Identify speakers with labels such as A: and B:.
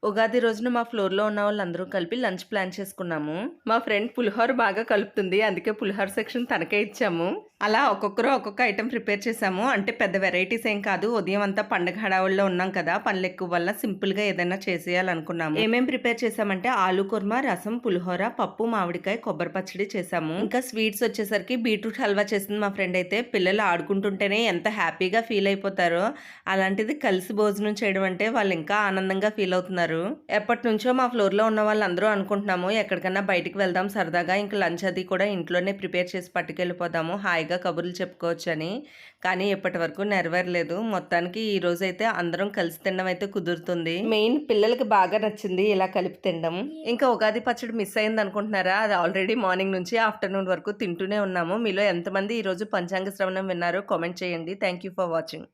A: ఉగాది రోజున మా ఫ్లోర్‌లో ఉన్న వాళ్ళందరూ కలిపి లంచ్ ప్లాన్ చేసుకున్నాము. మా ఫ్రెండ్ పులిహోర బాగా కలుపుతుంది. అందుకే పులిహోర సెక్షన్ తనకే ఇచ్చాము. అలా ఒక్కొక్కరు ఒక్కొక్క ఐటెం ప్రిపేర్ చేశాము. అంటే పెద్ద వెరైటీస్ ఏం కాదు. ఉదయం అంతా పండగ హడావుడిలో ఉన్నాం కదా! పనులెక్కువ వల్ల సింపుల్‌గా ఏదైనా చేసేయాలనుకున్నాము. ఏమేం ప్రిపేర్ చేశామంటే ఆలు కుర్మా, రసం, పులిహోర, పప్పు, మామిడికాయ, కొబ్బరి పచ్చడి చేశాము. ఇంకా స్వీట్స్ వచ్చేసరికి బీట్రూట్ హల్వా చేసింది మా ఫ్రెండ్ అయితే. పిల్లలు ఆడుకుంటుంటేనే ఎంత హ్యాపీగా ఫీల్ అయిపోతారో, అలాంటిది కలిసి భోజనం చేయడం అంటే వాళ్ళు ఇంకా ఆనందంగా ఫీల్ అవుతున్నారు. ఎప్పటినుంచో మా ఫ్లోర్‌లో ఉన్న వాళ్ళందరూ అనుకుంటున్నాము ఎక్కడికన్నా బయటికి వెళ్దాం సరదాగా. ఇంక లంచ్ అది కూడా ఇంట్లోనే ప్రిపేర్ చేసి పట్టుకెళ్ళిపోదాము. హాయిగా కబుర్లు చెప్పుకోవచ్చని. కానీ ఇప్పటివరకు నెరవేరలేదు. మొత్తానికి ఈ రోజైతే అందరం కలిసి తినడం అయితే కుదురుతుంది. మెయిన్ పిల్లలకి బాగా నచ్చింది ఇలా కలిపి తినడం. ఇంకా ఉగాది పచ్చడి మిస్ అయింది అనుకుంటున్నారా? అది ఆల్రెడీ మార్నింగ్ నుంచి ఆఫ్టర్‌నూన్ వరకు తింటూనే ఉన్నాము. మీలో ఎంతమంది ఈరోజు పంచాంగ శ్రవణం విన్నారో కామెంట్ చేయండి. Thank you for watching.